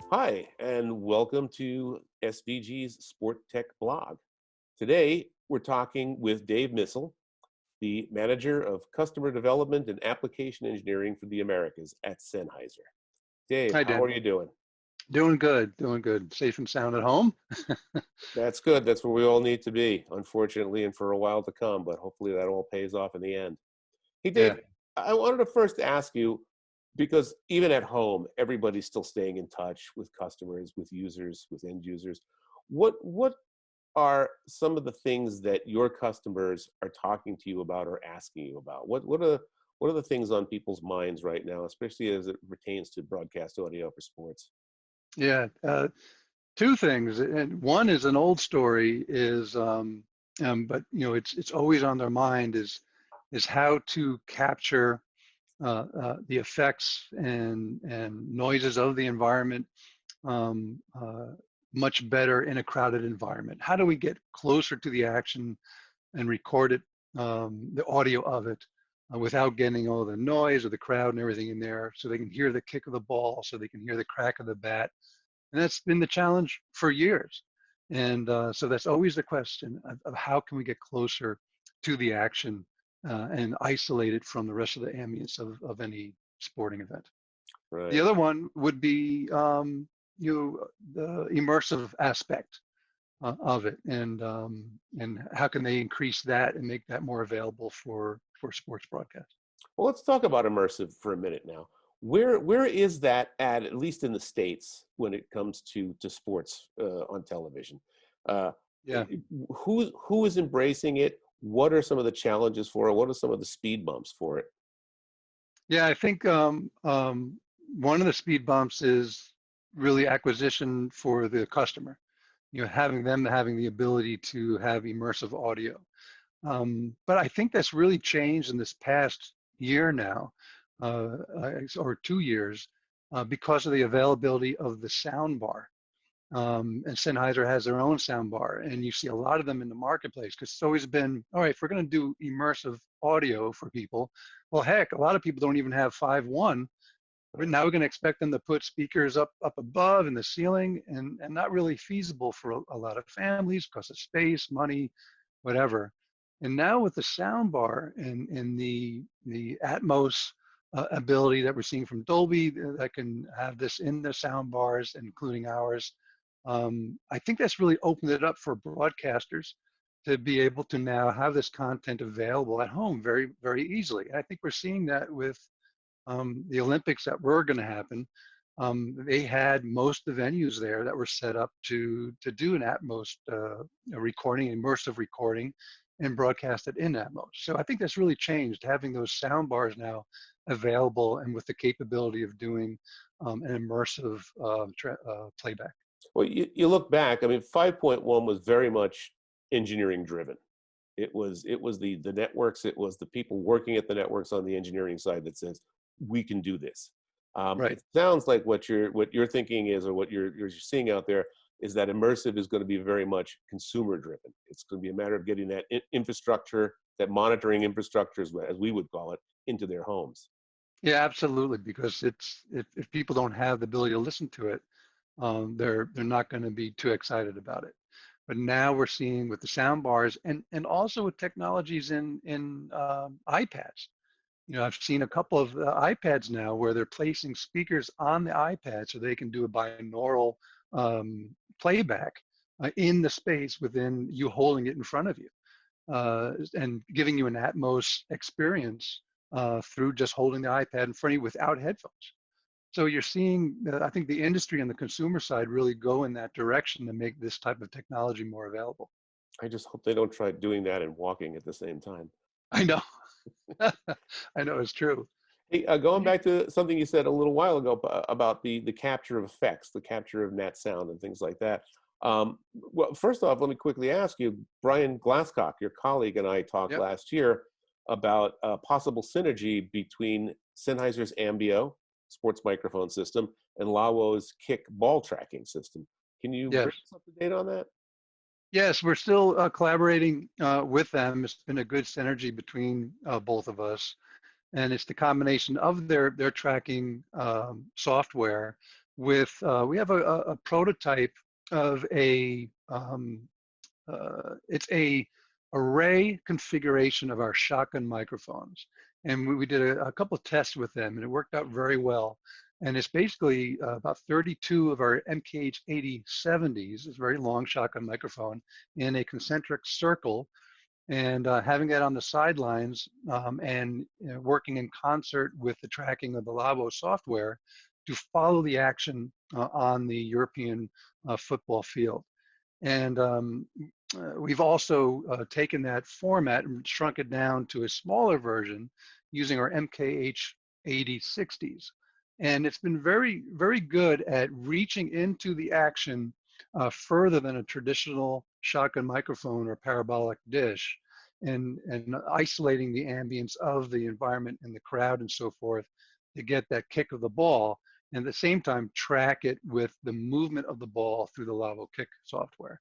Hi, and welcome to SVG's Sport Tech blog. Today, we're talking with Dave Missall, the Manager of Customer Development and Application Engineering for the Americas at Sennheiser. Dave, Hi, how Dan. are you doing? Doing good, doing good. Safe and sound at home. That's good. That's where we all need to be, unfortunately, and for a while to come, but hopefully that all pays off in the end. Hey, Yeah, Dave, I wanted to first ask you, because even at home, everybody's still staying in touch with customers, with users, with end users. What are some of the things that your customers are talking to you about or asking you about? What are the things on people's minds right now, especially as it pertains to broadcast audio for sports? yeah. Two things, and one is an old story. But it's always on their mind. Is how to capture the effects and noises of the environment um, uh, much better in a crowded environment. How do we get closer to the action and record it, the audio of it, without getting all the noise of the crowd and everything in there, so they can hear the kick of the ball, so they can hear the crack of the bat. And that's been the challenge for years. And so that's always the question of how can we get closer to the action and isolate it from the rest of the ambience of any sporting event. The Right. other one would be the immersive aspect of it, and how can they increase that and make that more available for sports broadcast. Well, let's talk about immersive for a minute now. Where is that at least in the States, when it comes to sports on television? Uh, Yeah, who is embracing it? What are some of the challenges for it? What are some of the speed bumps for it? yeah. I think one of the speed bumps is really acquisition for the customer. Having the ability to have immersive audio. But I think that's really changed in this past year now, or 2 years, because of the availability of the sound bar. And Sennheiser has their own sound bar, and you see a lot of them in the marketplace because it's always been, all right, if we're going to do immersive audio for people, well, heck, a lot of people don't even have 5.1. But now we're going to expect them to put speakers up above in the ceiling, and not really feasible for a lot of families because of space, money, whatever. And now with the sound bar and the Atmos ability that we're seeing from Dolby that can have this in the sound bars, including ours, I think that's really opened it up for broadcasters to be able to now have this content available at home very, very easily. And I think we're seeing that with the Olympics that were going to happen. They had most of the venues there that were set up to do an Atmos recording, immersive recording, and broadcast it in Atmos. So I think that's really changed, having those sound bars now available and with the capability of doing an immersive playback. Well, you look back. I mean, 5.1 was very much engineering driven. It was the networks. It was the people working at the networks on the engineering side that says we can do this. Right. It sounds like what you're thinking is, or what you're seeing out there, is that immersive is going to be very much consumer driven. It's going to be a matter of getting that infrastructure, that monitoring infrastructure, as we would call it, into their homes. Yeah, absolutely. Because if people don't have the ability to listen to it, they're not going to be too excited about it. But now we're seeing with the sound bars and also with technologies in iPads. I've seen a couple of iPads now where they're placing speakers on the iPad so they can do a binaural playback in the space within you holding it in front of you, and giving you an Atmos experience through just holding the iPad in front of you without headphones. So you're seeing, I think the industry and the consumer side really go in that direction to make this type of technology more available. I just hope they don't try doing that and walking at the same time. I know, I know it's true. Hey, going back to something you said a little while ago about the capture of effects, the capture of net sound, and things like that. Well, first off, let me quickly ask you, Brian Glasscock, your colleague, and I talked Yep. last year about a possible synergy between Sennheiser's AMBEO sports microphone system and Lawo's Kick ball tracking system. Can you bring Yes. us up to date on that? Yes, we're still collaborating with them. It's been a good synergy between both of us, and it's the combination of their tracking software with, we have a prototype of it's a array configuration of our shotgun microphones. And we did a couple of tests with them, and it worked out very well. And it's basically about 32 of our MKH 8070s, it's a very long shotgun microphone, in a concentric circle, and having that on the sidelines, and working in concert with the tracking of the Labo software to follow the action on the European football field. And we've also taken that format and shrunk it down to a smaller version using our MKH 8060s. And it's been very, very good at reaching into the action further than a traditional shotgun microphone or parabolic dish, and isolating the ambience of the environment and the crowd and so forth to get that kick of the ball, and at the same time track it with the movement of the ball through the Lavo Kick software.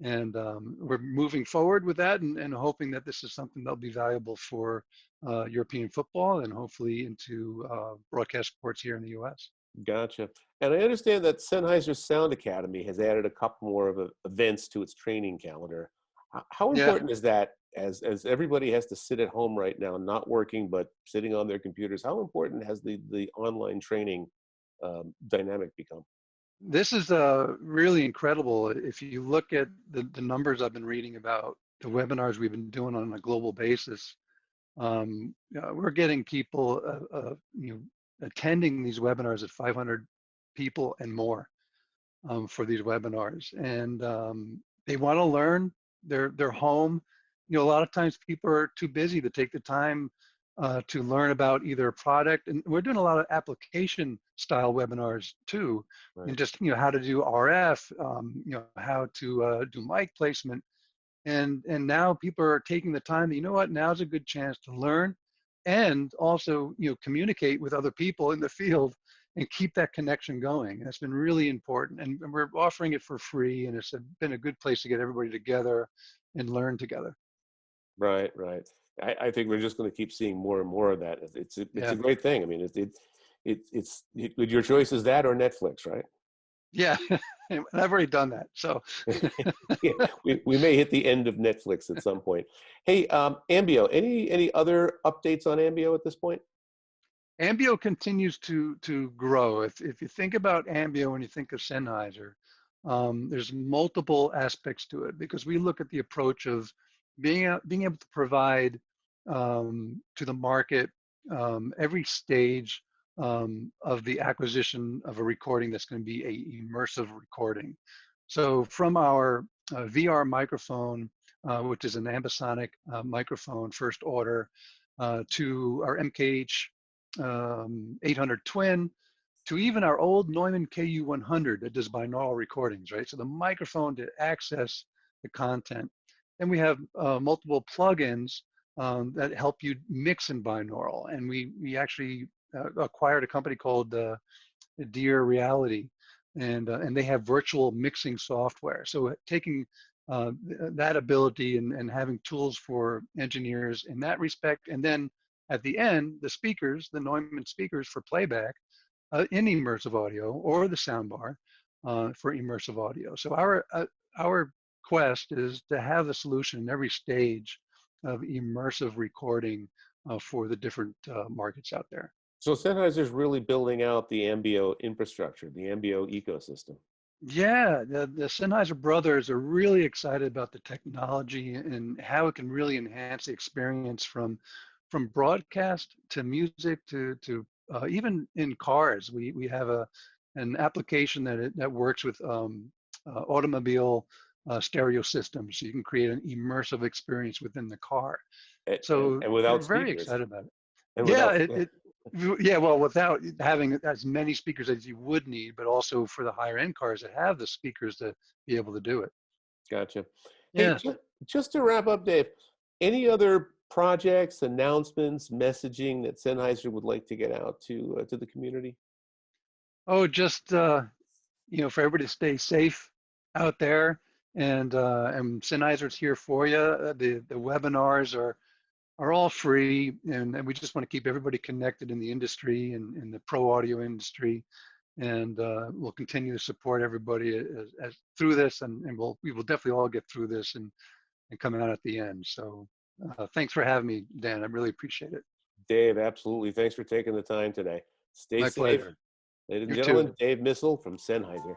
And we're moving forward with that, and hoping that this is something that'll be valuable for European football and hopefully into broadcast sports here in the US. Gotcha. And I understand that Sennheiser Sound Academy has added a couple more of events to its training calendar. How Yeah. important is that, as everybody has to sit at home right now, not working, but sitting on their computers? How important has the online training dynamic become? This is really incredible. If you look at the numbers I've been reading about the webinars we've been doing on a global basis, we're getting people attending these webinars at 500 people and more for these webinars, and they want to learn. They're home. A lot of times people are too busy to take the time to learn about either a product, and we're doing a lot of application style webinars too, and Right. just how to do RF, how to do mic placement, and now people are taking the time. What, now's a good chance to learn, and also communicate with other people in the field and keep that connection going. And it's been really important, and we're offering it for free, and it's been a good place to get everybody together and learn together. Right, right. I think we're just going to keep seeing more and more of that. It's a Yeah. great thing. I mean, your choice is that or Netflix, right? Yeah. And I've already done that. So Yeah, we may hit the end of Netflix at some point. Hey, AMBEO, any other updates on AMBEO at this point? AMBEO continues to grow. If you think about AMBEO when you think of Sennheiser, there's multiple aspects to it, because we look at the approach of being able to provide to the market every stage of the acquisition of a recording that's going to be a immersive recording. So from our VR microphone, which is an ambisonic microphone, first order, to our MKH 800 Twin, to even our old Neumann KU100 that does binaural recordings, right? So the microphone to access the content. And we have multiple plugins that help you mix in binaural. And we actually acquired a company called Dear Reality, and they have virtual mixing software. So taking that ability and having tools for engineers in that respect, and then at the end, the speakers, the Neumann speakers for playback in immersive audio, or the soundbar for immersive audio. So our quest is to have a solution in every stage of immersive recording for the different markets out there. So Sennheiser's really building out the AMBEO infrastructure, the AMBEO ecosystem. Yeah, the Sennheiser brothers are really excited about the technology and how it can really enhance the experience from broadcast to music to even in cars. We have an application that works with automobile stereo systems, so you can create an immersive experience within the car. So And we're without very speakers. excited about it. And Yeah, without, yeah, well, without having as many speakers as you would need, but also for the higher end cars that have the speakers to be able to do it. Gotcha. Hey, Yeah. just to wrap up, Dave, any other projects, announcements, messaging that Sennheiser would like to get out to the community? Oh, just for everybody to stay safe out there, and Sennheiser's here for you. The webinars are all free, and we just want to keep everybody connected in the industry and in the pro audio industry. and we'll continue to support everybody as through this, and we will definitely all get through this and come out at the end. So thanks for having me, Dan. I really appreciate it. Dave, absolutely. Thanks for taking the time today. Stay My safe. pleasure. Ladies and You too. gentlemen, Dave Missall from Sennheiser.